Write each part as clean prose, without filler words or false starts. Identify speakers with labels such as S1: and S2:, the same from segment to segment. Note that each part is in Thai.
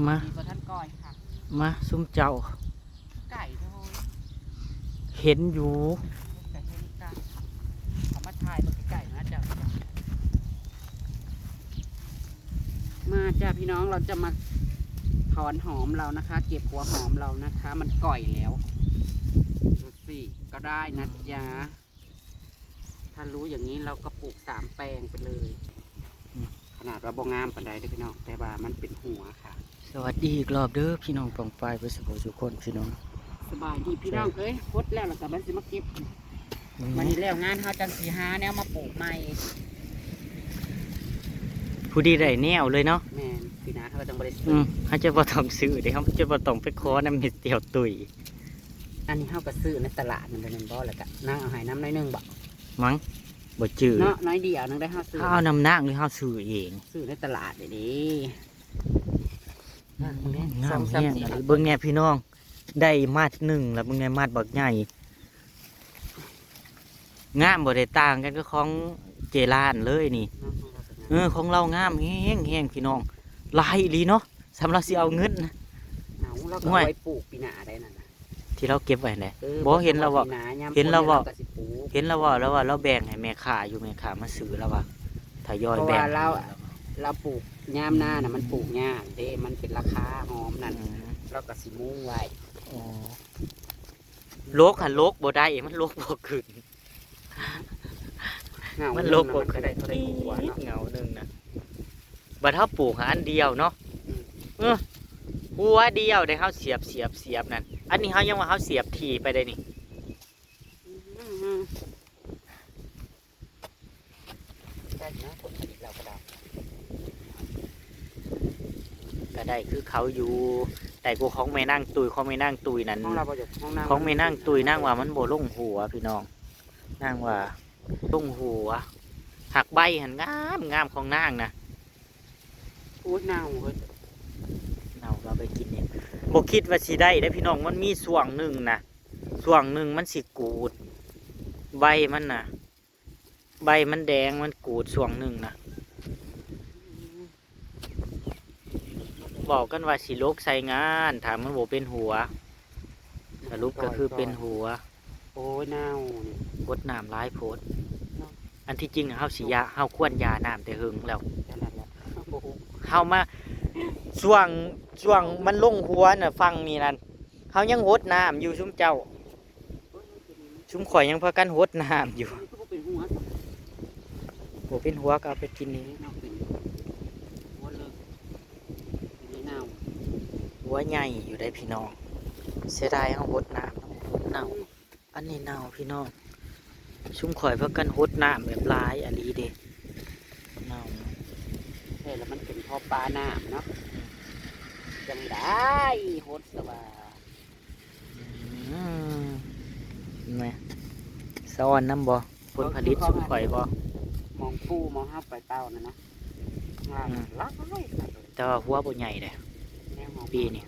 S1: มา
S2: ท่านก้อยค่ะ
S1: มาซุ้มเจ้า
S2: ไก่เท่า
S1: เห็นอยู่
S2: ไก่เท่านี้กันเอามาถ่ายบนไก่นะจ๊ะมาจ้าพี่น้องเราจะมาถอนหอมเรานะคะเก็บหัวหอมเรานะคะมันก่อยแล้วดูสิก็ได้นะจ๊ะถ้ารู้อย่างนี้เราก็ปลูก3 แปลงไปเลยขนาดเราบ่งามปานใดเด้อพี่น้องแต่ว่ามันเป็นหัวค่ะ
S1: สวัสดีอีกรอบเด้อพี่น้องปองปลายไปสุขคนพี่น้อง
S2: สบายดีพี่น้องเอ้ยพดแล้วเราก็มันสิมาเก็บวันนี้แล้วงานเขาจังสีหาแนวมาปลูกใหม่
S1: ผู้ดีได้แนวเลยเนาะ
S2: แม่พี่นาเขาจังบริสุทธิ์
S1: เขาจะบ่ต้องซื้อเดี๋ยวเขาจะบ่ต้องไปขอน้ำเห็ดเตียวตุย
S2: อันนี้เขาก็ซื้อในตลาดมันเป็นบ่อเลยกะนั่งเอาหายน้ำน้อยนึงบ่
S1: มั้งบ่จืด
S2: เนาะน้อยเดียวนึงได้เขาซื้อ
S1: เอาน้ำหนักหรือเขาซื้อเอง
S2: ซื้อในตลาดเลยดิ
S1: งามแห้งเบิ่งแง่พี่น้องได้มาด1แล้วเบิ่งแง่มาดบักใหญ่งามบ่ได้ต่างกันก็ของเจรานเลยนี่ของเรางามแห้งพี่น้องลายอีหลีเนาะสำหรับสิเอาเงินนะ
S2: เราก็ไว้ปลูกปีหน้าได้นั่นนะ
S1: ที่เราเก็บไว้แหละบ่เห็นเราว่าแล้วว่าเราแบ่งให้แม่ค้าอยู่แม่ค้ามาซื้อแล้วว่าทยอยแบ่ง
S2: เราปลูกย่ามหน้าน่ะมันปลูกยากเด้มันเป็นราคาหอมนั่นเราก็สิมุ่งไว้
S1: โลกหันโลกบ่ได้มันโลกบ่ขึ้นมันโลกบ่ขึ้นได้เท่าไรหัวเงาหนึ่งนะบัดเฮาปลูกอันเดียวเนาะหัวเดียวได้เฮาเสียบนั่นอันนี้เฮายังว่าเฮาเสียบทีไปได้นี่ก็ได้คือเขาอยู่แต่กูของไม่นั่งตุยของไม่นั่งตุยนั่นของไม่นั่งตุยนั่งว่ามันโบลงหัวพี่น้องนั่งว่าลงหัวหักใบหันงามของนั่งนะ
S2: อุ้ยเน่าเลย
S1: เน่าเราไปกินเนี่ยบคิดว่าสิได้พี่น้องมันมีส่วงหนึ่งนะส่วงหนึ่งมันสิกูดใบมันนะใบมันแดงมันกูดส่วงหนึ่งนะบอกกันว่าสิโลกใส่งานถามมันโบเป็นหัวสรุปก็คือเป็นหัว
S2: โอ้ยเน่า
S1: พดน้ำร้ายโพดอันที่จริงเฮาสิยาเฮาควรยาน้ำแต่หึงแล้วเฮามาช่วงมันลงหัวน่ะฟังนี่นั่นเฮายังหดน้ำอยู่ชุมเจ้าชุมข่อยยังพากันหดน้ำอยู่โบเป็นหัวก็เอาไปกินนี่หัวใหญ่อยู่ได้พี่น้องเสียดายเอาหดน้ำเน่าอันนี้เน่าพี่น้องชุ่มข่อยเพื่อกันหดน้ำแบบลายอันนี้เด็กเน่า
S2: เฮ้ยแล้วมันเป็นพ่อปลาหน้าเนาะจังได้หดสบาย
S1: ไงสะออนน้ำบ่ผลผลิตชุ่มข่อยบ่
S2: มองปูมองห้าปลายเต้านะนะรักเลย
S1: แต่ว่าหัวบ่ใหญ่เลยปีนี่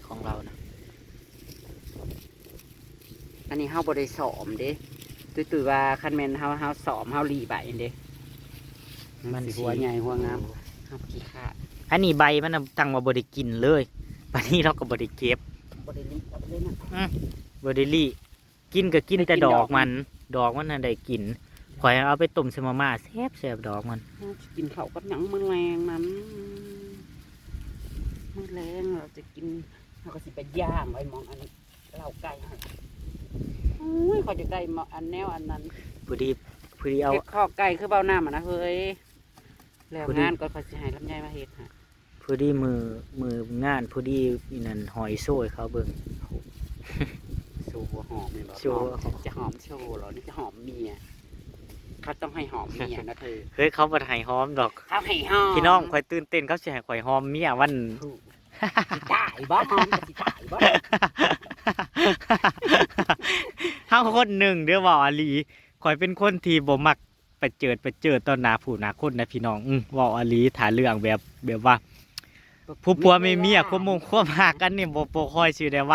S1: ของเรานะ
S2: อันนี้เฮาบ่ได้สอมเด้ตื่นว่าคันแม่นเฮาสอมเฮาลีใบเด้มันหัวใหญ่หัวงามเฮาขี้ขาด
S1: อันนี้ใบมันตั้งมาบ่ได้กินเลยปันนี้เราก็บ่ได้เก็บ
S2: บ่ได้ลีบ่ได้นะ
S1: บ่ได้ลีกินก็กินแต่ดอกมันน่ะได้กินข่อยเอาไปต้มใส่มาม่าแซ่บดอกมัน
S2: กินข้าวกับหยังมื้อแรงนั้นมื้อแรงเราจะกินเราก็สิไปย่างไว้มองอันนี้เหล้าไก่อุ้ยเขาจะได้มาอันแนวอันนั้น
S1: พอดีเอา
S2: ข้อไก่คือเบาหน้ามันนะเฮ้ยแล้วงานก็เขาสิให้ลำไยมาเฮ็ดฮะ
S1: พอดีมืองานพอดีนั่นหอยโซ่เขาเบิ่ง
S2: โชว์หัวหอมนี่บ่จะหอมโชว์หรอนี่จะหอมเมียเขาต้องให้หอมเมียนะเธอ
S1: เฮ้ยเขาบ่ให้หอมดอก
S2: เขาให้หอม
S1: พี่น้องข่อยตื่นเต้นเขาสิให้ข่อยหอมเมียวัน
S2: ตายบ่หอมสิตายบ่
S1: เฮาคนหนึ่งเด้อว่าอลีข่อยเป็นคนที่บ่มักไปเจอตอนหน้าผู้หน้าคนนะพี่น้องว่าอลีถ่าเรื่องแบบว่าผู้ผัวไม่เมียควบมงควบหากันนี่บ่ค่อยสิได้หว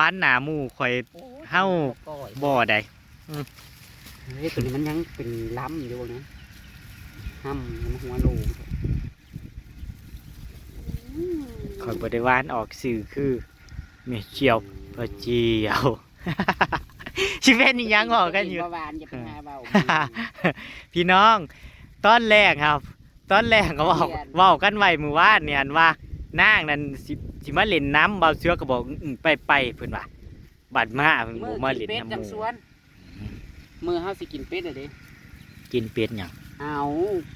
S1: านหน้าหมู่ข่อยเฮาบ่ได้
S2: เฮ้ยตัวนี้มันยังเป็นล้ำอยู่นะห้ำมันหัวโล
S1: ข่อยบ่ได้ว่านออกสื่อคือเมียเจียวปลาเจียว ชิเป็นอีหยังออกกันอยู่
S2: บ่หวานอย่าไปหาเบา
S1: พี่น้องตอนแรกครับ ตอนแรกก็เว้ากันไว้มื้อวานเนี่ยอันว่านางนั่นสิมาเล่นน้ำเบาเสือก็บอกไปเพิ่นว่าบัดมาเพิ่น
S2: มื้
S1: บ่
S2: อ
S1: มา
S2: กิ
S1: เล่
S2: น
S1: น
S2: เป็ด
S1: น้ำห
S2: จัง
S1: มู่
S2: สวนมื้อเฮาสิกินเป็ดเด้
S1: กินเป็ดหยัง
S2: เอา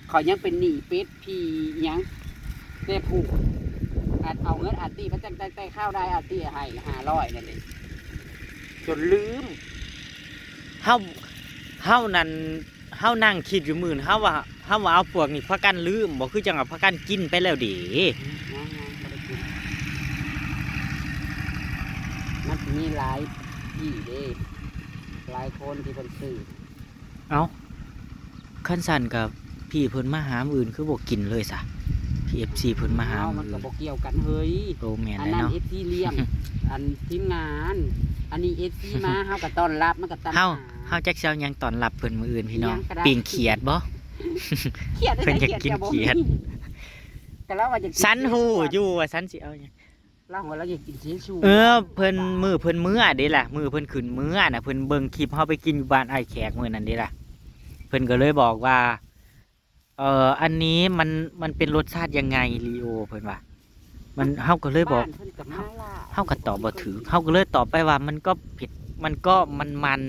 S2: เขายังเป็นหนี้เป็ดพี่หยังแม่ผูกอาจเอาเงินอาตีพระจังแต่ข้าวได้อาตีให้500นั่นเองจนลืม
S1: เฮานั่นเฮานั่งคิดอยู่มื้อเฮาว่าเอาพวกนี้พากันลืมบ่คือจังว่าพากันกินไปแล้วเด้
S2: มันมีหลายที่เด้หลายคนที่เพิ่นซื้อ
S1: เอ้าคันสั่นกับพี่เพิ่นมาหามื้ออื่นคือบ่กินเลยซะ PFC เพิ่นมาหา
S2: มัน
S1: มื้อ
S2: ก็
S1: อื่น
S2: บ่เกี่ยวกันเฮ้ย
S1: โอ้แม่น
S2: อัน
S1: แล้ว
S2: นั้น
S1: เนาะ
S2: FC เลี้ยง อันทีมงาน อันนี้ FC มาเฮาก็ต้อนรับมันก็ตาม
S1: เฮาจักสิเอาหยังตอนรับเพิ่นมื้ออื่นพี่น้อง
S2: หยังก็ได้
S1: ปิ่งเขียดบ่
S2: เขียดได้
S1: เพิ่นอยากกินเขียด
S2: ก็แล้วว่าจะ
S1: สันฮู้อยู่ว่าสันสิเอาหยัง
S2: เราหัวเราอยากกินซีชู
S1: เพิ่นมื้อเด้ล่ะมื้อเพิ่นขึ้นมื้อน่ะเพิ่นเบิ่งคลิปเฮาไปกินอยู่บ้านอ้ายแขกมื้อนั้นเด้ล่ะเพิ่นก็เลยบอกว่าอันนี้มันเป็นรสชาติยังไงลีโอเพิ่นว่ามันเฮาก็เลยบอก
S2: บ้านเพิ่นกับมาล่ะ
S1: เฮาก็ตอบบ่ถือเฮาก็เลยตอบไปว่ามันก็เผ็ดมันก็มัน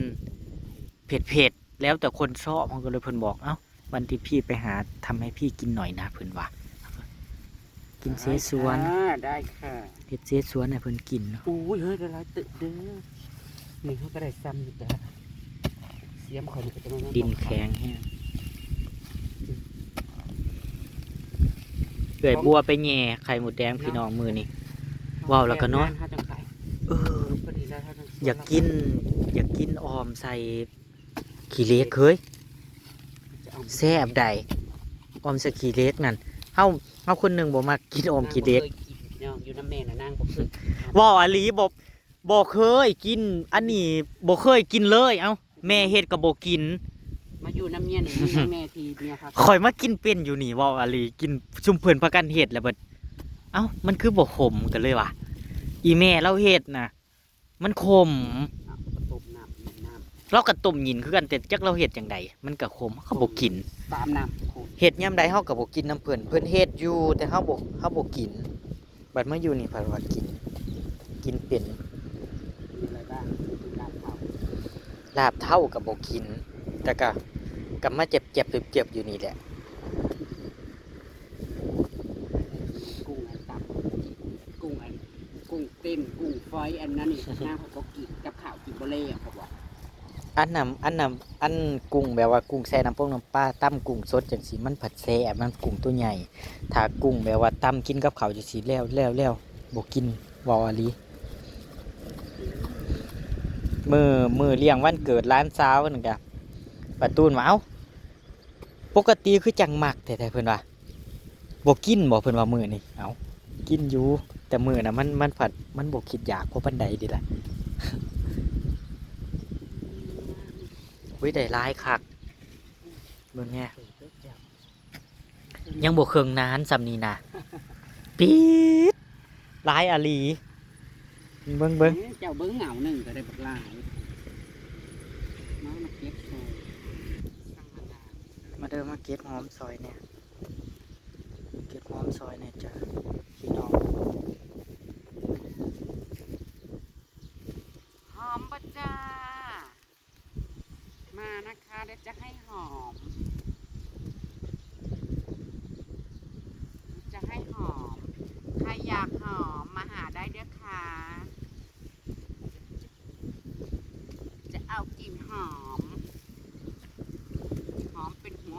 S1: เผ็ดแล้วแต่คนชอบเฮาก็เลยเพิ่นบอกเอ้าวันที่พี่ไปหาทำให้พี่กินหน่อยนะเพิ่นว่ากินเสสวน
S2: ได้ค่ะ
S1: เฮ็ดเสสวนให้เพิ่นกินเนาะ
S2: อุ้ยเฮ้ยเดี๋ยวเราตึกเด้อนี่เขาก็ได้ซ้ำอยู่จ้ะเสียมคนก็จะมา
S1: ดินแข็งแฮงเอื้อยบัวไปแย่ไข่หมูแดงพี่น้องมื้อนี้ ว้าวแล้วก็นอน
S2: เฮาจังไป
S1: เออ
S2: พอดีแล้วเฮาจัง
S1: อยากกินออมใส่ขี้เหล็กเคย
S2: จะเอา
S1: แซ่บใดออมใส่ขี้เหล็กนั่นเฮาคนหนึงบ่มักกินออมขี้เหล็ก
S2: นางบ่คยกินพี่น้องอยู่น้ำแม่น่ะนางบ่เคย
S1: ว่าอหลีบ่เคยกิน อันนี้บ่เคยกินเลยเอ้าแม่เฮ็ดก็บ่กิน
S2: มาอยู่น้ำเมียนี่มีน้ำแม่ทีเมียครับ
S1: ข่อยมากินเป็นอยู่นี่ว่าอหลีกินซุมเพิ่นพากันเฮ็ดแล้วเบิดเอ้ามันคือบ่ขมกันเลยว่ะอีแม่เราเฮ็ดน่ะมันขม
S2: เอาก็ต้มน้ำ
S1: เราก็ต้มยินคือกันแต่จักเราเฮ็ดจังไดมันก็ขมเขาบ่กิน
S2: ตามน้ำโคตร
S1: เฮ็ดยามใดเฮาก็บ่กินน้ำเพิ่นเฮ็ดอยู่แต่เฮาบ่กินบัดมาอยู่นี่เพิ่นว่ากินเป็น
S2: มีอะไรบ้างลาบเผา
S1: ลาบเท่าก็บ่กินแต่ก็มาเจ็บอยู่นี่แหละ
S2: กุ้งอันตับกุ้งอันกุ้งเต้นกุ้งฝอยอันนั้นนี่นางเขาก็กินกับข้าวกินบ่เล่เขาบอก
S1: อันกุ้งแบบว่ากุ้งแช่น้ำปงน้ำปลาตั้มกุ้งสดจังสีมันผัดแซ่บมันกุ้งตัวใหญ่ถ้ากุ้งแบบว่าตั้มกินกับข้าวจังสีแล้วบ่กินวออลีมือเลี้ยงวันเกิดร้านสาวนั่นกะปะตูนว่าเอ้าปกติคือจังมักแต่เพิ่นว่าบ่กินบ่เพิ่นว่ามื้อนี้เอ้ากินอยู่แต่มื้อน่ะมันผัดมันบ่คิดอยากเพราะปานใดดิล่ะ วิได้ร้ายคักเบิ่งแง่ยังบ่เครื่องนานสำนีนะปี๊ดร้ายอาลีเบิ่ง
S2: เจ้าเบิ้งเหงาหนึ่งก็ได้บักลายมาเก็บโชว์
S1: มาเดินมาเก็บหอมซอยเนี่ยเก็บหอมซอยเนี่ยจ้ะพี่น้อง
S2: หอมปะจ้ามานะคะเดี๋ยวจะให้หอม จะให้หอม ใครอยากหอมมาหาได้เด้อค่ะ จะเอากลิ่นหอม หอมเป็นหัว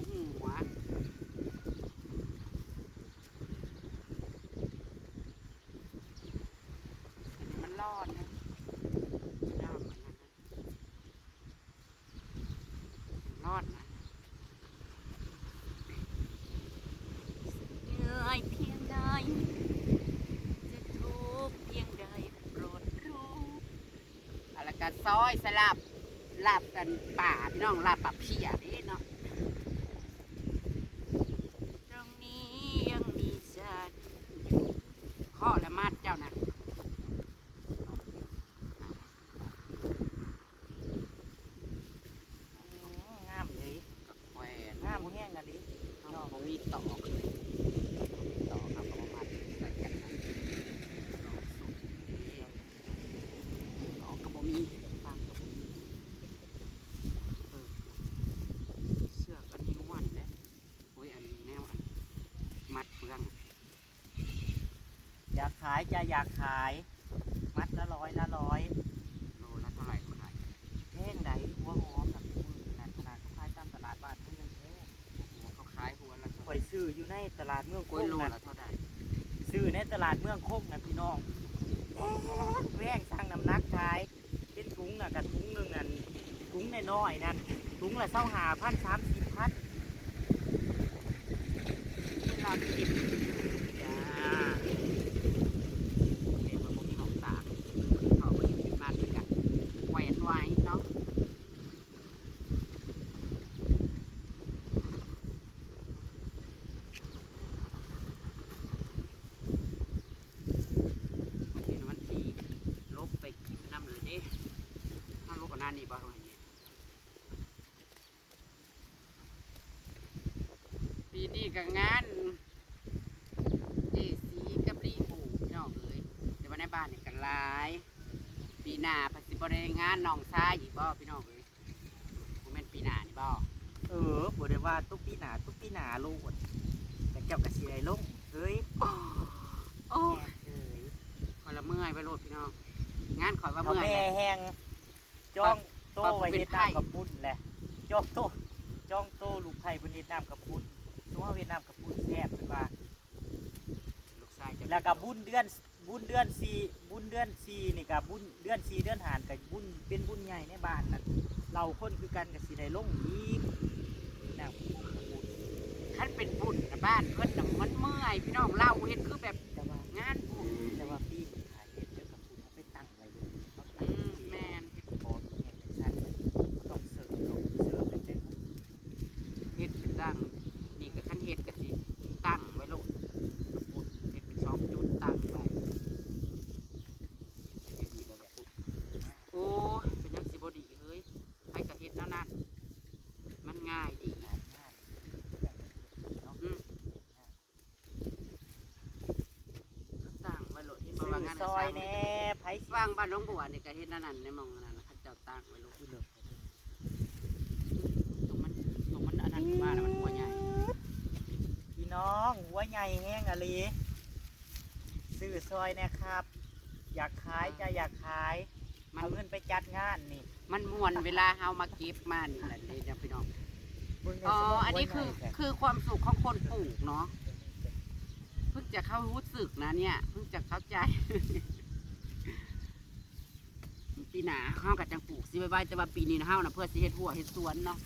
S2: มันรอดนะรอดมันนะรอดนะเหนื่อยเพียงใดจะทุกข์เพียงใดโปรดรู้อะไรกันซอยสลับลาบกันป่าพี่น้องลาบป่าเพียนี่เนาะตรงนี้ยังมีสัตว์ข้อและ
S1: อยากขายจะอยากขาย มัดละร้อยละร้อย
S2: โลละเท่าไหร่เท่าไหร่
S1: แห้งไหนหัวหอมแบบขนาดขนาดเขาขายตามตลาดบ้านเพื่อนแท้
S2: หัวเขาขายหัวละเท่า
S1: ค
S2: ไห
S1: อ
S2: ร่
S1: ยซื้ออยู่ในตลาดเมือง
S2: ก
S1: โค
S2: ล้วย
S1: ก
S2: โล
S1: นะ
S2: ละเท่าไหร่
S1: ซื้อในตลาดเมืองโคกนะพี่น้องแห้งสร้างน้ำหนักขายเป็นถุงน่ะกับถุงหนึ่งนั่นถุงน้อยๆนั่นถุงละ25,000 30,000
S2: ที่เราเก็บจ้าเก็บมาพวกนี้ของตากเขาไปเก็บมาด้วยกันแขวนไว้เนาะมันที่ลบไปกินน้ำเลยดิถ้าลบกับหน้านี่บ้างอย่างเงี้ยปีนี้กับงานเจสีกับรีหูพี่น้องเลยแต่ว่าในบ้านเนี่ยกันหลายปีหน้าภาษีบริงานหนองซ้ายอีกบ่พี่น้องเลยผมเป็นปีหน้านี่บ่
S1: บ่ได้ว่าตุ๊กปีหนาโลดแต่เจ้ากระสีไรลงเฮ้ย
S2: โอ้
S1: เอ้ย
S2: คนละเมื่อยไปโลดพี่น้องงานข่อยว่า
S1: เขา
S2: เมื่อย
S1: แม่
S2: เลย
S1: แห้งจ้องโต
S2: ปรับ
S1: ไว้
S2: เป็น
S1: เฮ็ด
S2: ไข้
S1: น้ำกับปุ้นแหละจ้องโตลูกไผ่บนเฮ็ดน้ำกับปุ้นตัวเฮ็ดน้ำกับปุ้นแซ่บเป็นว่า
S2: ลูกชายจะ
S1: แล้วก็บุญเดือนสี่นี่ก็บุญเดือน4เดือน5ก็บุญเป็นบุญใหญ่ในบ้านนั่นเราคนคือกันก็สิได้ลงอีกน้ำกับปุ้น
S2: คันเป็นบุญนะบ้านเพิ่นน่ะมันเมื่อยพี่น้องเล่าเฮ็ดคือแบบ
S1: แต่ว่าง
S2: านบุญ
S1: แต่ว่าปีนี้ขายเฮ็ดเด้อกับปุ้นเอาไปตั้งไว้เลยเขา
S2: อื
S1: ตั้ง
S2: มแม่น
S1: พอมีแห่งเป็นชั้นต้องเสิร์ฟเป็นเจ้า
S2: เฮ็ดเป็นตั้งนี่ก็คันเฮ็ดก็สิตั้งไว้โลดบุญเฮ็ดเป็น2 จุดตั้งไว้โอ้ยเป็นจังสิบ่ดีเฮ้ยใครก็เฮ็ดแล้วนั่นมันง่ายดีตั้งไว้โลดเห็นบ่ว่างาน
S1: ซอยแน่ไผสิ
S2: วางบ้านหลวงบัวนี่ก็เฮ็ดนั่นนั่นในหมองนั่นน่ะเขาเจ้าตั้งไว้โลด
S1: ผู้เลือก
S2: ตรงมันอันนั้นมาแล้วมันหัวใหญ่
S1: พี่น้องหัวใหญ่แห้งอะลีซื้อซอยแน่ครับ อยากขายจะอยากขายเอาเงินไปจัดงานนี่
S2: มันม่วนเวลาเฮามาเก็บมานี่แหละนี่นะพี่น้อง
S1: เบิ่งใน
S2: อ๋อ
S1: สมง
S2: อันนี้
S1: หัวใหญ่แท้
S2: คือความสุขของคนปลูกเนาะ เพิ่งจะเข้ารู้สึกนะเนี่ย เพิ่งจะเข้าใจ ปีหน้าเฮากับจังปลูกสิไว้แต่ว่าปีนี้นะเฮานะเพื่อสิเฮ็ดหัวเฮ็ดสวนเนาะ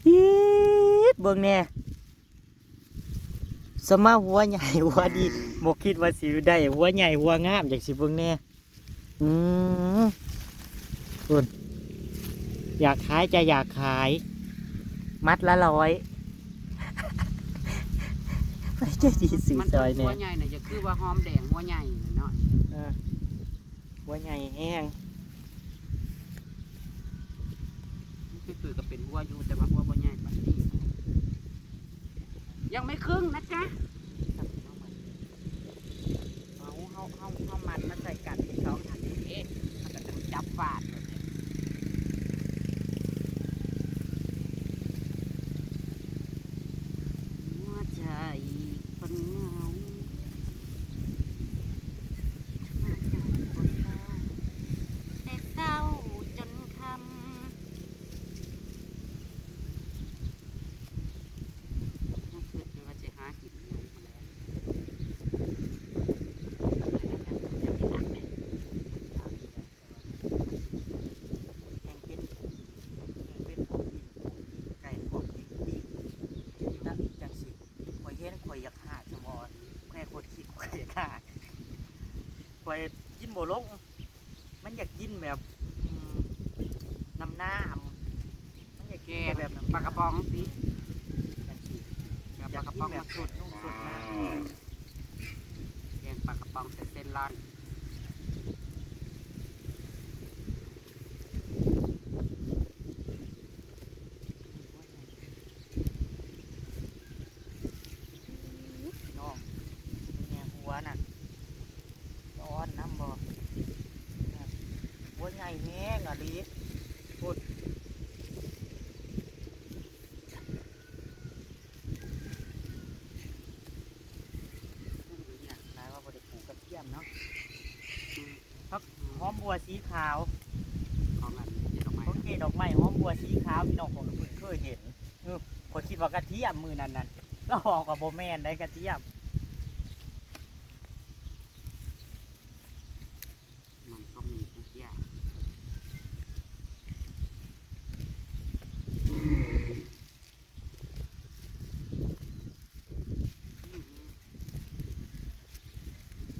S1: อีดเบิ่งแน่สมาหัวใหญ่หัวดีบ่คิดว่าสิได้หัวใหญ่หัวงามจังสิเบิ่งแน่คุณอยากขายจะอยากขาย มัดละ100ไม่ใช่ดีซื้อ
S2: มัน
S1: ซอย
S2: หั
S1: แน่
S2: วใหญ่น่ะจะคือว่าหอมแดงหัวใหญ่เนาะ
S1: หัวใหญ่แห้ง
S2: คือก็เป็นหัวอยู่แต่ว่าหัวบ่ใหญ่ปานนี้ยังไม่ครึ่งนะจ๊ะ
S1: เอามันมาใส่กันที่สองถัง
S2: เอ๊ะมันก็จะจับฟาดเลยหัวใจคนเหงาหัวใจคนเศร้าแต่เศร้าจนคำน่าคิดว่าจะหากินยังมาแล้ว
S1: แห้งเป็นพวกไก่พวกดีนะจังสิข่อยเห็นข่อยอยากหาสมอแค่คนคิดข่อยอยากหาข่อยกินบ่ลงมันอยากกินแบบน้ำน้ำมันอยาก
S2: แก
S1: กิน
S2: แบ
S1: แบบ
S2: บปลากระป๋องสิ
S1: จังสิ
S2: แก
S1: อยา
S2: ปลาก กระ
S1: กิ
S2: ป๋อน ง
S1: แบ
S2: มา
S1: บส
S2: สุ
S1: ด
S2: ด
S1: นุ่มสดนะ
S2: แกงปลากระป๋องใส่เส้นร้อน
S1: น้องเนี่ยหัวน่ะร้อนน้ำบ่หัวใหญ่แห้งอ่ะลิพูดนายว่าบริ มเนาะพักหอมบัวสีขาว
S2: ของอันเจ็ดดอกไม้
S1: โอเคดอกไม้หอมบัวสีขาวพี่น้องผมเพิ่งเคยเห็นคนคิดว่ากระเทียมมือนั้นแล้วออกกับโบแมนได้กระเทียม
S2: มันก็มีทุกอย่าง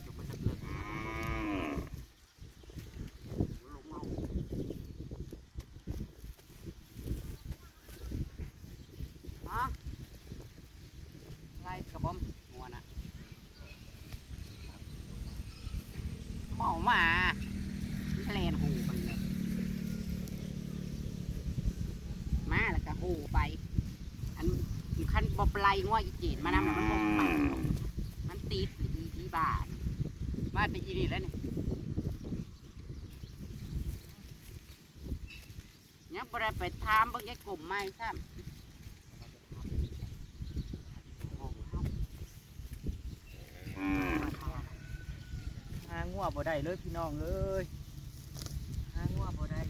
S2: ยกมาจากเลิกลงฮะไล่กระบอมหัวน่ะเมามาแลนหูไปเลยมาแล้วก็หูไป อันคันบอบไลง่อยอีเจนมานำแล้วมันบกไปมันติดอีบ้านมาเป็นอีนี่แล้วเนี่ยยังบ่ได้ไปถามเบิ่งไอ้กลุ่มไม่ซ้ำ
S1: หางัวบ่ได้เลยพี่น้องเอ้ยหางัวบ่ได้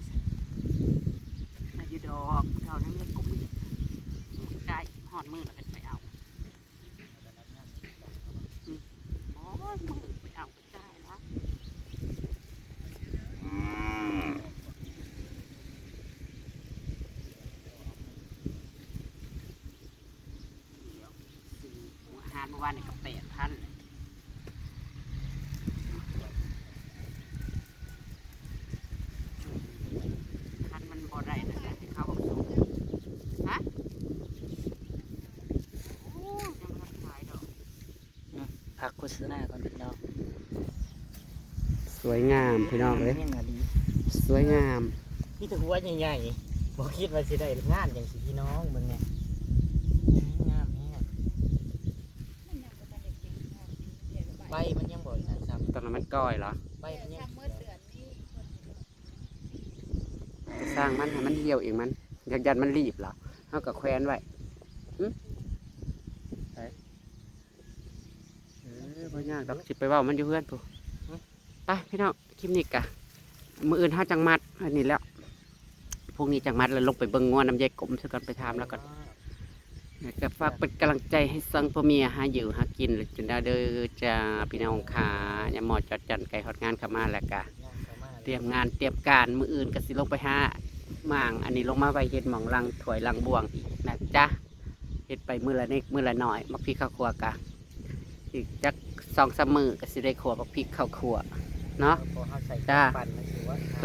S2: อายุดอกเราทั้งเรื่องกลุ่มได้หอดมือแล้วก็ไปเอาโอ้ยมือไปเอาก็ได้แล้วอาหารเมื่อวานนี่ก็8,000เลยคันมันบ่ได้นั่นแหละที่เขาบอกส่งฮะโอ้ยังไม่ทันขายดอก
S1: พักโฆษณาก่อนพี่น้อง
S2: สวยงามพี่น้องเลย
S1: แม่งอะดี
S2: สวยงาม
S1: พี่ตะหัวใหญ่ๆบ่คิดว่าสิได้งานอย่างสิพี่น้องเบิ่งเนี่ยงามแฮะใบมันยังบ่นั่นซ้ำ
S2: ตอนนั้นมันก้อยเหรอ
S1: ใบมันยัง
S2: จะสร้างมันให้มันเหี่ยวเองมันอยากยันมันรีบเหรอเอากับแควนไว้บ่ยากดอกสิไปเว่ามันอยู่เพื่อนผู้ไปพี่น้องคลิปนี้กะมืออื่นห้าจังมัดอันนี้แล้วพวกนี้จังมัดแล้วลงไปเบิ่งงัวน้ำยายกลมซะก่อนไปทำแล้วก็ก็ฝากเป็นกำลังใจให้สังพ่อเมียหาอยู่หากินจนได้เด้อจ้าพี่น้องขาอย่าหมอจอดจันไก่ฮอดงานเข้ามาแล้วกะเตรียมงานเตรียมการมืออื่นก็สิลงไปหาหม่างอันนี้ลงมาไว้เฮ็ดหม่องลังถวยลังบวงอีกนะจ๊ะเฮ็ดไปมือละนิดมือละหน่อยมักพริกข้าวคั่วกะอีกจัก2-3 มื้อก็สิได้ขัวมักพริกข้าวคั่วเนาะ
S1: จ้า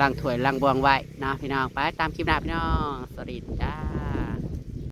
S2: ลังถวยลังบวงไว้เนาะพี่น้องไปตามคลิปหน้าพี่น้องสวัสดีจ้า